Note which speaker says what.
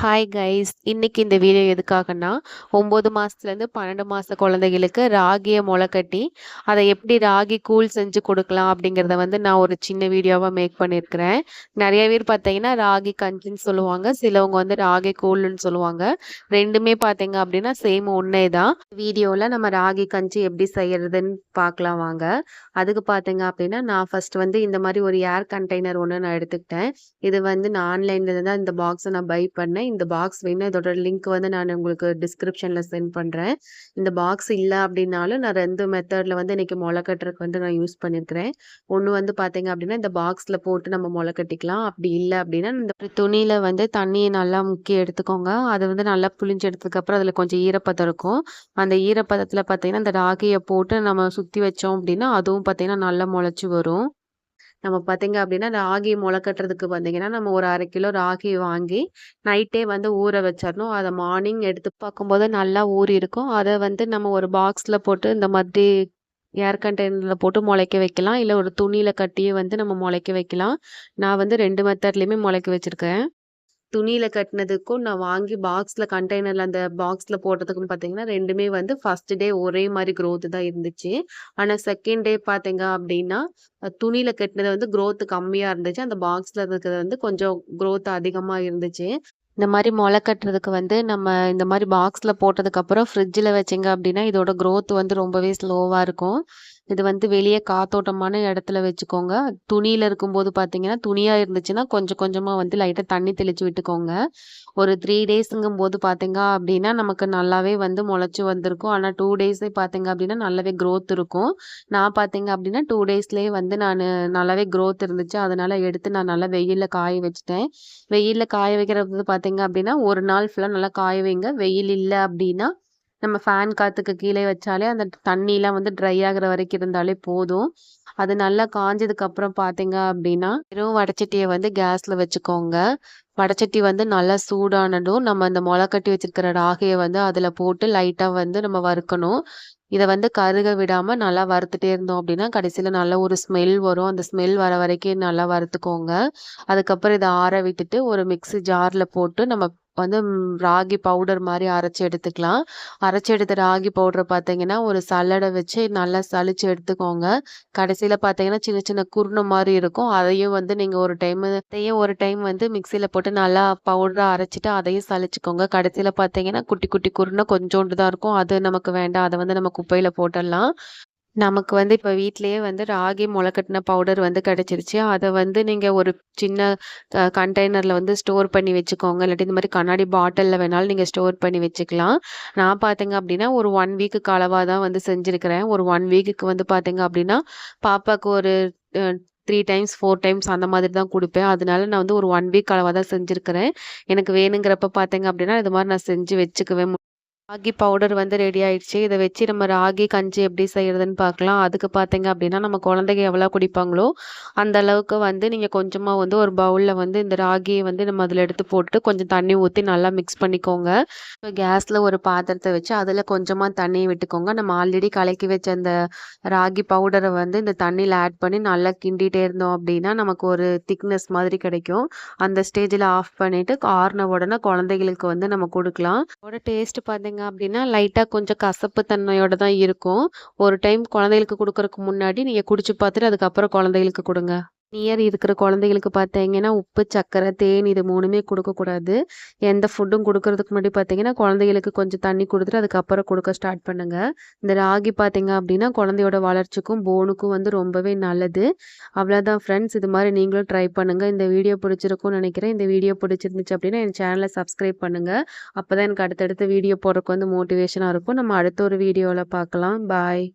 Speaker 1: Hi guys, இன்னைக்கு இந்த video எதுக்காகன்னா 9 மாசத்துலேருந்து 12 மாச குழந்தைகளுக்கு ராகியை முளைக்கட்டி அதை எப்படி ராகி கூழ் செஞ்சு கொடுக்கலாம் அப்படிங்கிறத நான் ஒரு சின்ன வீடியோவாக மேக் பண்ணியிருக்கிறேன். நிறைய பேர் பார்த்தீங்கன்னா ராகி கஞ்சின்னு சொல்லுவாங்க, சிலவங்க ராகி கூழ்னு சொல்லுவாங்க. ரெண்டுமே பார்த்தீங்க அப்படின்னா சேம் ஒன்றே தான். வீடியோவில் நம்ம ராகி கஞ்சி எப்படி செய்யறதுன்னு பார்க்கலாம் வாங்க. அதுக்கு பார்த்தீங்க அப்படின்னா நான் ஃபர்ஸ்ட் இந்த மாதிரி ஒரு ஏர் கண்டெய்னர் ஒன்று நான் எடுத்துக்கிட்டேன். இது நான் ஆன்லைனில் தான் இந்த பாக்ஸை நான் பை பண்ணேன். இந்த பாக்ஸ் வேணும், இதோட லிங்க் நான் உங்களுக்கு டிஸ்கிரிப்ஷன்ல சென்ட் பண்றேன். இந்த பாக்ஸ் இல்லை அப்படின்னாலும் நான் 2 மெத்தட்ல இன்னைக்கு முளை கட்டுறதுக்கு நான் யூஸ் பண்ணியிருக்கிறேன். ஒன்று பார்த்தீங்க அப்படின்னா இந்த பாக்ஸ்ல போட்டு நம்ம முளை கட்டிக்கலாம். அப்படி இல்லை அப்படின்னா இந்த துணியில தண்ணியை நல்லா முக்கி எடுத்துக்கோங்க. அதை நல்லா புளிஞ்சு எடுத்ததுக்கு அப்புறம் அதில் கொஞ்சம் ஈரப்பதம் இருக்கும். அந்த ஈரப்பதத்தில் பார்த்தீங்கன்னா இந்த ராகியை போட்டு நம்ம சுற்றி வச்சோம் அப்படின்னா அதுவும் பார்த்தீங்கன்னா நல்லா முளைச்சி வரும். நம்ம பார்த்தீங்க அப்படின்னா ராகி முளை கட்டுறதுக்கு பார்த்தீங்கன்னா நம்ம ஒரு 1/2 கிலோ ராகி வாங்கி நைட்டே ஊற வச்சிடணும். அதை மார்னிங் எடுத்து பார்க்கும்போது நல்லா ஊறி இருக்கும். அதை நம்ம ஒரு பாக்ஸில் போட்டு இந்த மாதிரி ஏர் கண்டெய்னரில் போட்டு முளைக்க வைக்கலாம். இல்லை ஒரு துணியில் கட்டியே நம்ம முளைக்க வைக்கலாம். நான் 2 மெத்தட்லேயுமே முளைக்க வச்சுருக்கேன். துணியில கட்டினதுக்கும் நான் வாங்கி பாக்ஸில் கண்டெய்னரில் அந்த பாக்ஸில் போட்டதுக்கும் பார்த்தீங்கன்னா ரெண்டுமே ஃபர்ஸ்ட் டே ஒரே மாதிரி க்ரோத்து தான் இருந்துச்சு. ஆனால் செகண்ட் டே பார்த்தீங்க அப்படின்னா துணியில் கட்டினது க்ரோத்து கம்மியாக இருந்துச்சு. அந்த பாக்ஸில் இருக்கிறது கொஞ்சம் க்ரோத் அதிகமாக இருந்துச்சு. இந்த மாதிரி முளை கட்டுறதுக்கு நம்ம இந்த மாதிரி பாக்ஸில் போட்டதுக்கப்புறம் ஃப்ரிட்ஜில் வச்சிங்க அப்படின்னா இதோட க்ரோத் ரொம்பவே ஸ்லோவாக இருக்கும். இது வெளியே காத்தோட்டமான இடத்துல வச்சுக்கோங்க. துணியில் இருக்கும்போது பார்த்தீங்கன்னா துணியாக இருந்துச்சுன்னா கொஞ்சம் கொஞ்சமாக லைட்டாக தண்ணி தெளித்து விட்டுக்கோங்க. ஒரு 3 டேஸுங்கும் போது பார்த்தீங்க அப்படின்னா நமக்கு நல்லாவே முளைச்சி வந்திருக்கும். ஆனால் 2 டேஸே பார்த்தீங்க அப்படின்னா நல்லாவே க்ரோத் இருக்கும். நான் பார்த்தீங்க அப்படின்னா 2 டேஸ்லேயே நான் நல்லாவே க்ரோத் இருந்துச்சு. அதனால் எடுத்து நான் நல்லா வெயிலில் காய வச்சுட்டேன். வெயிலில் காய வைக்கிறது பார்த்தீங்க அப்படின்னா ஒரு நாள் ஃபுல்லாக நல்லா காய வைங்க. வெயில் இல்லை அப்படின்னா நம்ம ஃபேன் காற்றுக்கு கீழே வச்சாலே அந்த தண்ணிலாம் ட்ரை ஆகிற வரைக்கும் இருந்தாலே போதும். அது நல்லா காஞ்சதுக்கப்புறம் பார்த்தீங்க அப்படின்னா வெறும் வடச்சட்டியை கேஸில் வச்சுக்கோங்க. வடச்சட்டி நல்லா சூடானதும் நம்ம இந்த முளை கட்டி வச்சிருக்கிற ராகியை அதில் போட்டு லைட்டாக நம்ம வறுக்கணும். இதை கருக விடாமல் நல்லா வறுத்துட்டே இருந்தோம் அப்படின்னா கடைசியில் நல்ல ஒரு ஸ்மெல் வரும். அந்த ஸ்மெல் வர வரைக்கும் நல்லா வறுத்துக்கோங்க. அதுக்கப்புறம் இதை ஆற விட்டுட்டு ஒரு மிக்ஸி ஜாரில் போட்டு நம்ம ராகி பவுடர் மாதிரி அரைச்சி எடுத்துக்கலாம். அரைச்சி எடுத்த ராகி பவுடரை பார்த்தீங்கன்னா ஒரு சல்லடை வச்சு நல்லா சலிச்சு எடுத்துக்கோங்க. கடைசியில் பார்த்தீங்கன்னா சின்ன சின்ன குருணை மாதிரி இருக்கும். அதையும் நீங்கள் ஒரு டைம் மிக்சியில் போட்டு நல்லா பவுடரை அரைச்சிட்டு அதையும் சலிச்சுக்கோங்க. கடைசியில் பார்த்தீங்கன்னா குட்டி குட்டி குருணை கொஞ்சோண்டு தான் இருக்கும். அது நமக்கு வேண்டாம். அதை நம்ம குப்பையில் போட்டுடலாம். நமக்கு இப்போ வீட்டிலேயே ராகி முளைக்கட்டின பவுடர் கிடைச்சிருச்சு. அதை நீங்கள் ஒரு சின்ன கண்டெய்னரில் ஸ்டோர் பண்ணி வச்சுக்கோங்க. இல்லாட்டி இந்த மாதிரி கண்ணாடி பாட்டிலில் வேணாலும் நீங்கள் ஸ்டோர் பண்ணி வச்சுக்கலாம். நான் பார்த்தீங்க அப்படின்னா ஒரு 1 வீக்குக்கு அளவாக தான் செஞ்சுருக்கிறேன். ஒரு 1 வீக்குக்கு பார்த்தீங்க அப்படின்னா பாப்பாவுக்கு ஒரு 3 டைம்ஸ் 4 டைம்ஸ் அந்த மாதிரி தான் கொடுப்பேன். அதனால நான் ஒரு 1 வீக் அளவாக தான் செஞ்சுருக்கிறேன். எனக்கு வேணுங்கிறப்ப பார்த்தீங்க அப்படின்னா இது மாதிரி நான் செஞ்சு வச்சுக்குவேன். ராகி பவுடர் ரெடி ஆயிடுச்சு. இதை வச்சு நம்ம ராகி கஞ்சி எப்படி செய்யறதுன்னு பார்க்கலாம். அதுக்கு பார்த்தீங்க அப்படின்னா நம்ம குழந்தைங்க எவ்வளோ குடிப்பாங்களோ அந்த அளவுக்கு நீங்கள் கொஞ்சமாக ஒரு பவுலில் இந்த ராகியை நம்ம அதில் எடுத்து போட்டு கொஞ்சம் தண்ணி ஊற்றி நல்லா மிக்ஸ் பண்ணிக்கோங்க. இப்போ கேஸில் ஒரு பாத்திரத்தை வச்சு அதில் கொஞ்சமாக தண்ணியை விட்டுக்கோங்க. நம்ம ஆல்ரெடி கலக்கி வச்ச அந்த ராகி பவுடரை இந்த தண்ணியில் ஆட் பண்ணி நல்லா கிண்டிகிட்டே இருந்தோம் அப்படின்னா நமக்கு ஒரு திக்னஸ் மாதிரி கிடைக்கும். அந்த ஸ்டேஜில் ஆஃப் பண்ணிவிட்டு ஆறின உடனே குழந்தைகளுக்கு நம்ம கொடுக்கலாம். அதோட டேஸ்ட் பார்த்தீங்க அப்படின்னா லைட்டாக கொஞ்சம் கசப்பு தன்மையோட தான் இருக்கும். ஒரு டைம் குழந்தைகளுக்கு கொடுக்கறதுக்கு முன்னாடி நீங்கள் குடிச்சு பார்த்துட்டு அதுக்கப்புறம் குழந்தைகளுக்கு கொடுங்க. நியர் இருக்கிற குழந்தைகளுக்கு பார்த்தீங்கன்னா உப்பு, சர்க்கரை, தேன் இது 3மே கொடுக்கக்கூடாது. எந்த ஃபுட்டும் கொடுக்கறதுக்கு முன்னாடி பார்த்தீங்கன்னா குழந்தைகளுக்கு கொஞ்சம் தண்ணி கொடுத்துட்டு அதுக்கப்புறம் கொடுக்க ஸ்டார்ட் பண்ணுங்க. இந்த ராகி பார்த்தீங்க அப்படின்னா குழந்தையோட வளர்ச்சிக்கும் போனுக்கும் ரொம்பவே நல்லது. அவ்வளோதான் ஃப்ரெண்ட்ஸ், இது மாதிரி நீங்களும் ட்ரை பண்ணுங்கள். இந்த வீடியோ பிடிச்சிருக்கும்னு நினைக்கிறேன். இந்த வீடியோ பிடிச்சிருந்துச்சு அப்படின்னா என் சேனலை சப்ஸ்கிரைப் பண்ணுங்கள். அப்போ தான் எனக்கு அடுத்தடுத்த வீடியோ போடுறதுக்கு மோட்டிவேஷனாக இருக்கும். நம்ம அடுத்த ஒரு வீடியோவில் பார்க்கலாம். பாய்.